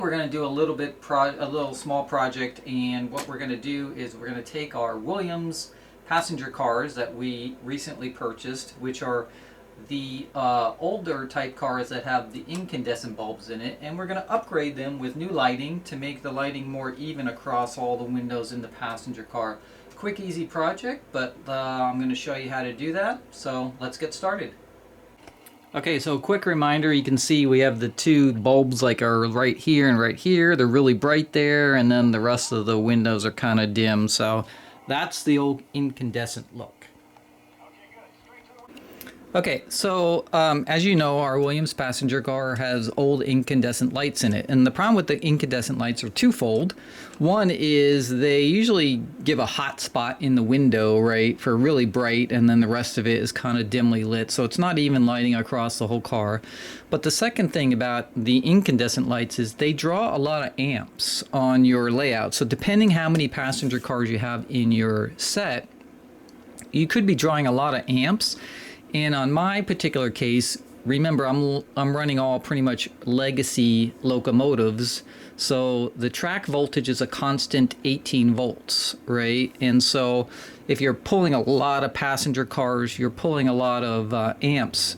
We're going to do a little small project, and what we're going to do is we're going to take our Williams passenger cars that we recently purchased, which are the older type cars that have the incandescent bulbs in it, and we're going to upgrade them with new lighting to make the lighting more even across all the windows in the passenger car. Quick, easy project, but I'm going to show you how to do that, so let's get started. Okay, so quick reminder, you can see we have the two bulbs like are right here and right here. They're really bright there, and then the rest of the windows are kind of dim. So that's the old incandescent look. Okay, so as you know, our Williams passenger car has old incandescent lights in it. And the problem with the incandescent lights are twofold. One is they usually give a hot spot in the window, right, for really bright, and then the rest of it is kind of dimly lit. So it's not even lighting across the whole car. But the second thing about the incandescent lights is they draw a lot of amps on your layout. So depending how many passenger cars you have in your set, you could be drawing a lot of amps. And on my particular case, remember I'm running all pretty much legacy locomotives, so the track voltage is a constant 18 volts, right? And so if you're pulling a lot of passenger cars, you're pulling a lot of amps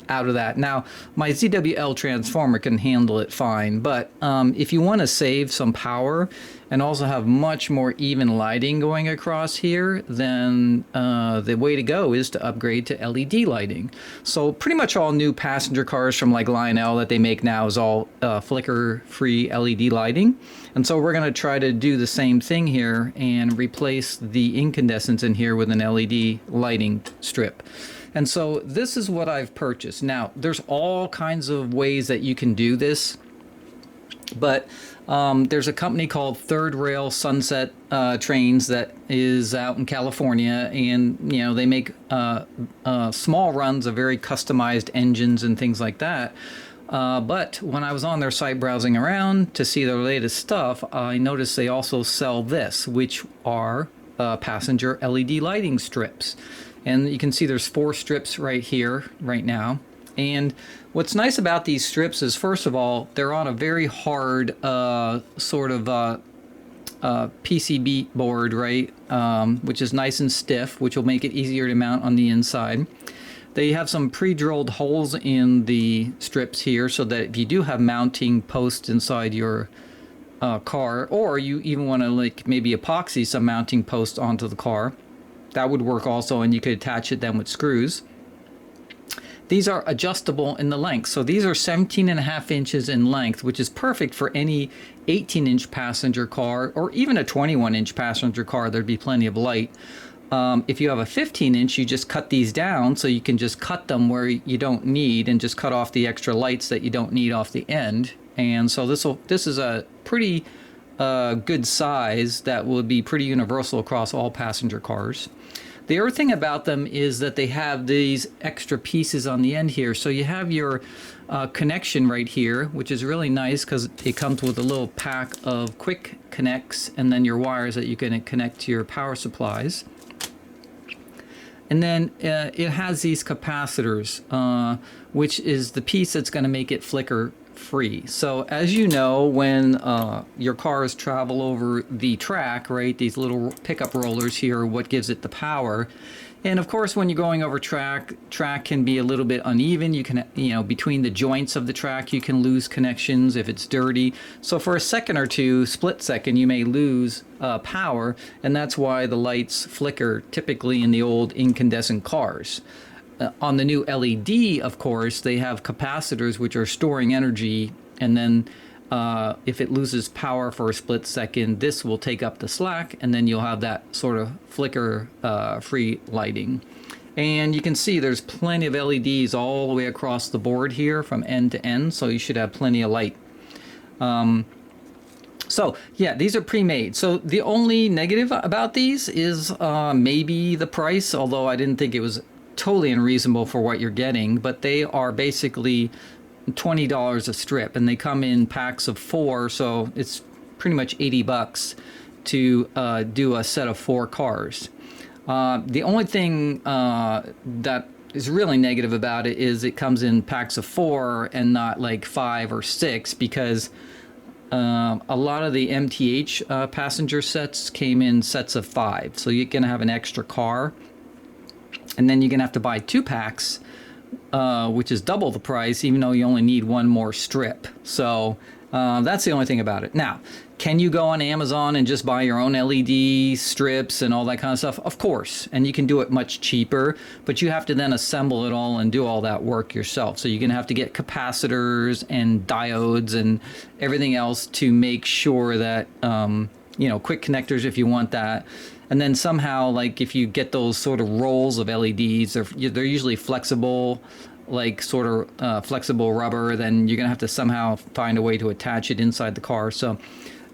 out of that. Now, my ZWL transformer can handle it fine, but if you want to save some power and also have much more even lighting going across here, then the way to go is to upgrade to LED lighting. So pretty much all new passenger cars from like Lionel that they make now is all flicker-free LED lighting. And so we're going to try to do the same thing here and replace the incandescents in here with an LED lighting strip. And so this is what I've purchased. Now, there's all kinds of ways that you can do this, but there's a company called Third Rail Sunset Trains that is out in California, and you know they make small runs of very customized engines and things like that. But when I was on their site browsing around to see their latest stuff, I noticed they also sell this, which are passenger LED lighting strips. And you can see there's 4 strips right here, right now. And what's nice about these strips is, first of all, they're on a very hard sort of PCB board, right? Which is nice and stiff, which will make it easier to mount on the inside. They have some pre-drilled holes in the strips here so that if you do have mounting posts inside your car, or you even want to like maybe epoxy some mounting posts onto the car, that would work also, and you could attach it then with screws. These are adjustable in the length. So these are 17.5 inches in length, which is perfect for any 18-inch passenger car or even a 21-inch passenger car. There'd be plenty of light. If you have a 15-inch, you just cut these down so you can just cut them where you don't need and just cut off the extra lights that you don't need off the end. And so this is a pretty good size that will be pretty universal across all passenger cars. The other thing about them is that they have these extra pieces on the end here. So you have your connection right here, which is really nice because it comes with a little pack of quick connects and then your wires that you can connect to your power supplies. And then it has these capacitors, which is the piece that's going to make it flicker free. So as you know, when your cars travel over the track, right, these little pickup rollers here are what gives it the power. And of course, when you're going over track can be a little bit uneven. You can, you know, between the joints of the track, you can lose connections if it's dirty. So for a second or two, split second, you may lose power, and that's why the lights flicker typically in the old incandescent cars. On the new LED, of course, they have capacitors which are storing energy, and then if it loses power for a split second, this will take up the slack, and then you'll have that sort of flicker-free lighting. And you can see there's plenty of LEDs all the way across the board here from end to end, so you should have plenty of light. So yeah, these are pre-made. So the only negative about these is maybe the price, although I didn't think it was totally unreasonable for what you're getting, but they are basically $20 a strip, and they come in packs of 4, so it's pretty much 80 bucks to do a set of 4 cars. The only thing that is really negative about it is it comes in packs of 4 and not like 5 or 6, because a lot of the MTH passenger sets came in sets of 5. So you're going to have an extra car, and then you're going to have to buy 2 packs, which is double the price, even though you only need 1 more strip. So that's the only thing about it. Now, can you go on Amazon and just buy your own LED strips and all that kind of stuff? Of course, and you can do it much cheaper, but you have to then assemble it all and do all that work yourself. So you're going to have to get capacitors and diodes and everything else to make sure that, you know, quick connectors if you want that. And then somehow, like if you get those sort of rolls of LEDs, they're usually flexible, like sort of flexible rubber, then you're going to have to somehow find a way to attach it inside the car. So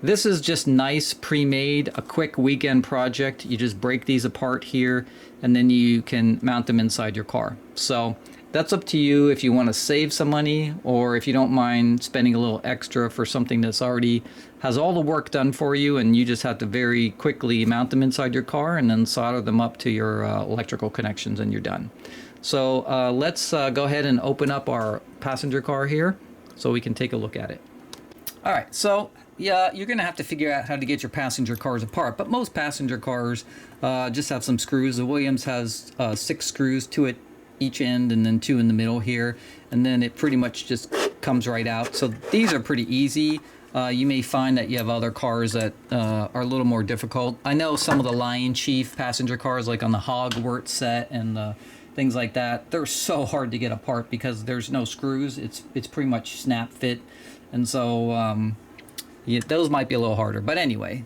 this is just nice, pre-made, a quick weekend project. You just break these apart here, and then you can mount them inside your car. So that's up to you if you want to save some money, or if you don't mind spending a little extra for something that's already has all the work done for you, and you just have to very quickly mount them inside your car and then solder them up to your electrical connections, and you're done. So let's go ahead and open up our passenger car here so we can take a look at it. All right, so yeah, you're going to have to figure out how to get your passenger cars apart, but most passenger cars just have some screws. The Williams has 6 screws, 2 at each end and then 2 in the middle here, and then it pretty much just comes right out. So these are pretty easy. You may find that you have other cars that are a little more difficult. I know some of the Lion Chief passenger cars, like on the Hogwarts set and things like that, they're so hard to get apart because there's no screws. It's pretty much snap fit, and so yeah, those might be a little harder. But anyway,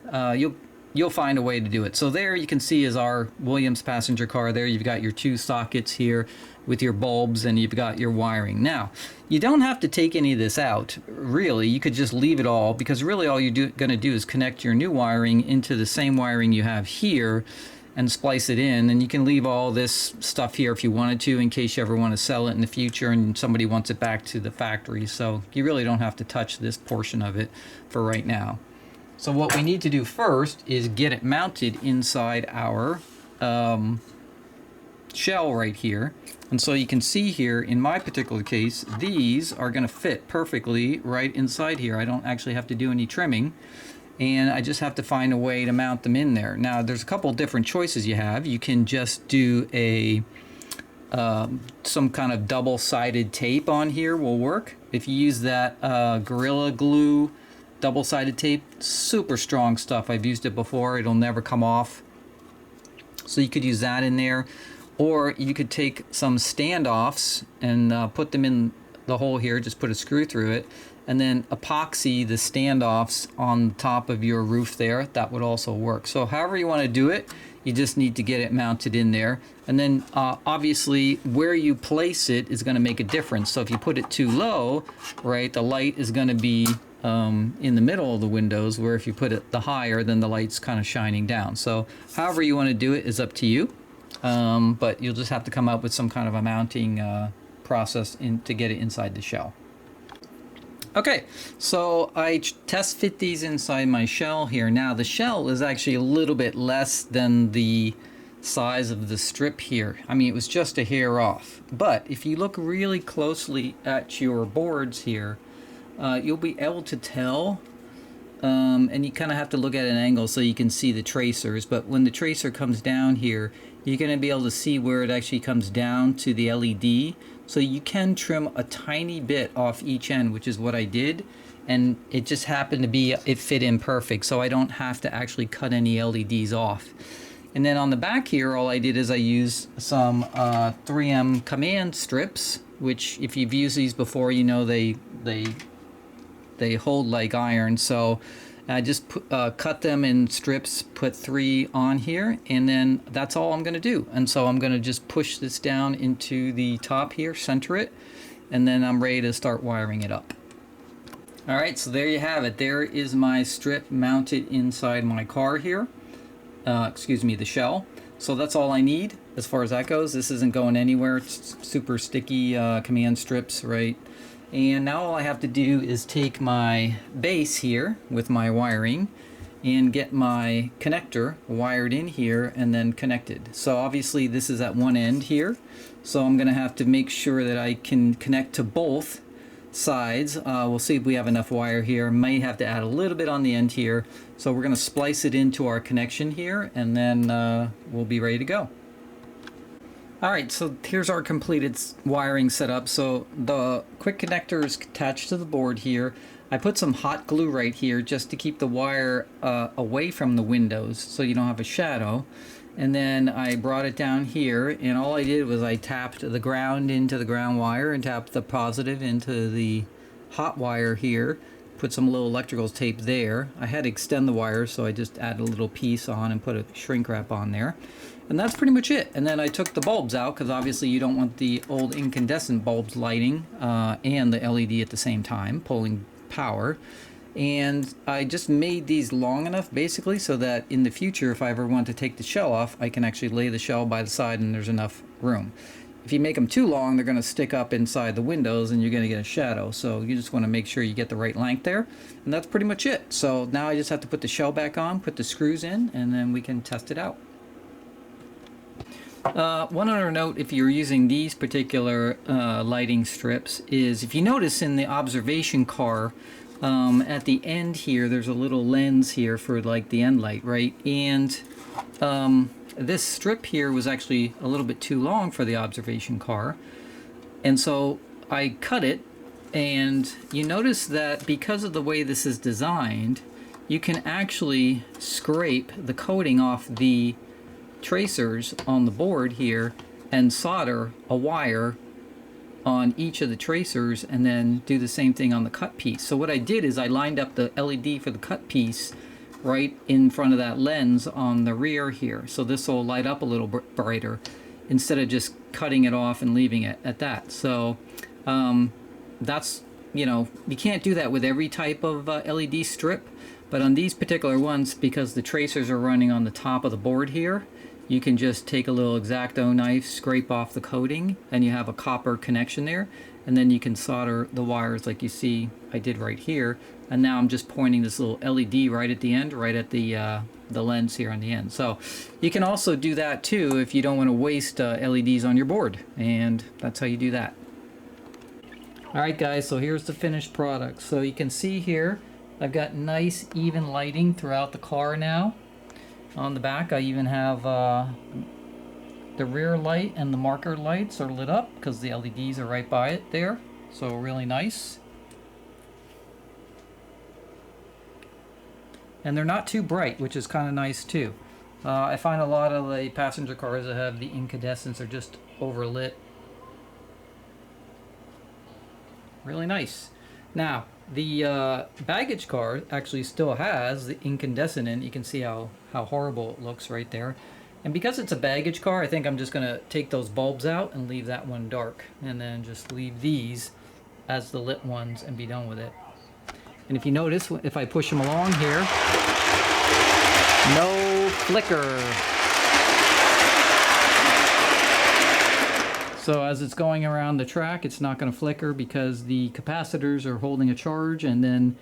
you'll find a way to do it. So there you can see is our Williams passenger car. There you've got your 2 sockets here with your bulbs, and you've got your wiring. Now, you don't have to take any of this out, really. You could just leave it all, because really all you're going to do is connect your new wiring into the same wiring you have here and splice it in. And you can leave all this stuff here if you wanted to, in case you ever want to sell it in the future and somebody wants it back to the factory. So you really don't have to touch this portion of it for right now. So what we need to do first is get it mounted inside our shell right here. And so you can see here, in my particular case, these are going to fit perfectly right inside here. I don't actually have to do any trimming, and I just have to find a way to mount them in there. Now, there's a couple different choices you have. You can just do a some kind of double-sided tape on here will work. If you use that Gorilla Glue double-sided tape, super strong stuff. I've used it before. It'll never come off. So you could use that in there. Or you could take some standoffs and put them in the hole here, just put a screw through it, and then epoxy the standoffs on top of your roof there. That would also work. So however you want to do it, you just need to get it mounted in there. And then obviously where you place it is going to make a difference. So if you put it too low, right, the light is going to be in the middle of the windows, where if you put it the higher, then the light's kind of shining down. So however you want to do it is up to you. But you'll just have to come up with some kind of a mounting process to get it inside the shell. Okay, so I test fit these inside my shell here. Now the shell is actually a little bit less than the size of the strip here. I mean, it was just a hair off. But if you look really closely at your boards here, you'll be able to tell. And you kind of have to look at an angle so you can see the tracers. But when the tracer comes down here, you're going to be able to see where it actually comes down to the LED. So you can trim a tiny bit off each end, which is what I did. And it just happened to be, it fit in perfect. So I don't have to actually cut any LEDs off. And then on the back here, all I did is I used some 3M command strips, which if you've used these before, you know they hold like iron. So I just cut them in strips, put 3 on here, and then that's all I'm going to do. And so I'm going to just push this down into the top here, center it, and then I'm ready to start wiring it up. All right, so there you have it. There is my strip mounted inside my car here. Excuse me, the shell. So that's all I need as far as that goes. This isn't going anywhere. It's super sticky command strips, right? And now all I have to do is take my base here with my wiring and get my connector wired in here and then connected. So obviously this is at one end here, so I'm gonna have to make sure that I can connect to both sides. We'll see if we have enough wire here. Might have to add a little bit on the end here. So we're gonna splice it into our connection here, and then we'll be ready to go. Alright, so here's our completed wiring setup. So the quick connector is attached to the board here. I put some hot glue right here just to keep the wire away from the windows so you don't have a shadow. And then I brought it down here, and all I did was I tapped the ground into the ground wire and tapped the positive into the hot wire here. Put some little electrical tape there. I had to extend the wire, so I just added a little piece on and put a shrink wrap on there. And that's pretty much it. And then I took the bulbs out because obviously you don't want the old incandescent bulbs lighting and the LED at the same time, pulling power. And I just made these long enough basically so that in the future, if I ever want to take the shell off, I can actually lay the shell by the side and there's enough room. If you make them too long, they're going to stick up inside the windows and you're going to get a shadow. So you just want to make sure you get the right length there. And that's pretty much it. So now I just have to put the shell back on, put the screws in, and then we can test it out. One other note, if you're using these particular lighting strips, is if you notice in the observation car, at the end here, there's a little lens here for like the end light, right? And this strip here was actually a little bit too long for the observation car. And so I cut it, and you notice that because of the way this is designed, you can actually scrape the coating off the tracers on the board here and solder a wire on each of the tracers and then do the same thing on the cut piece. So what I did is I lined up the LED for the cut piece right in front of that lens on the rear here. So this will light up a little brighter instead of just cutting it off and leaving it at that. So that's, you know, you can't do that with every type of LED strip, but on these particular ones, because the tracers are running on the top of the board here, you can just take a little X-Acto knife, scrape off the coating, and you have a copper connection there. And then you can solder the wires like you see I did right here. And now I'm just pointing this little LED right at the end, right at the lens here on the end. So you can also do that too if you don't want to waste LEDs on your board. And that's how you do that. Alright guys, so here's the finished product. So you can see here, I've got nice even lighting throughout the car now. On the back I even have the rear light and the marker lights are lit up because the LEDs are right by it there. So really nice. And they're not too bright, which is kind of nice too. I find a lot of the passenger cars that have the incandescents are just overlit. Really nice. Now, the baggage car actually still has the incandescent in. You can see how horrible it looks right there. And because it's a baggage car, I think I'm just going to take those bulbs out and leave that one dark. And then just leave these as the lit ones and be done with it. And if you notice, if I push them along here, no flicker. So as it's going around the track, it's not going to flicker because the capacitors are holding a charge and then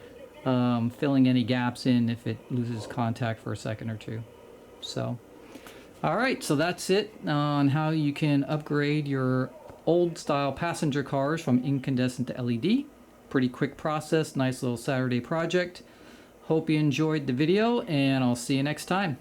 filling any gaps in if it loses contact for a second or two. So, all right, so that's it on how you can upgrade your old style passenger cars from incandescent to LED. Pretty quick process, nice little Saturday project. Hope you enjoyed the video, and I'll see you next time.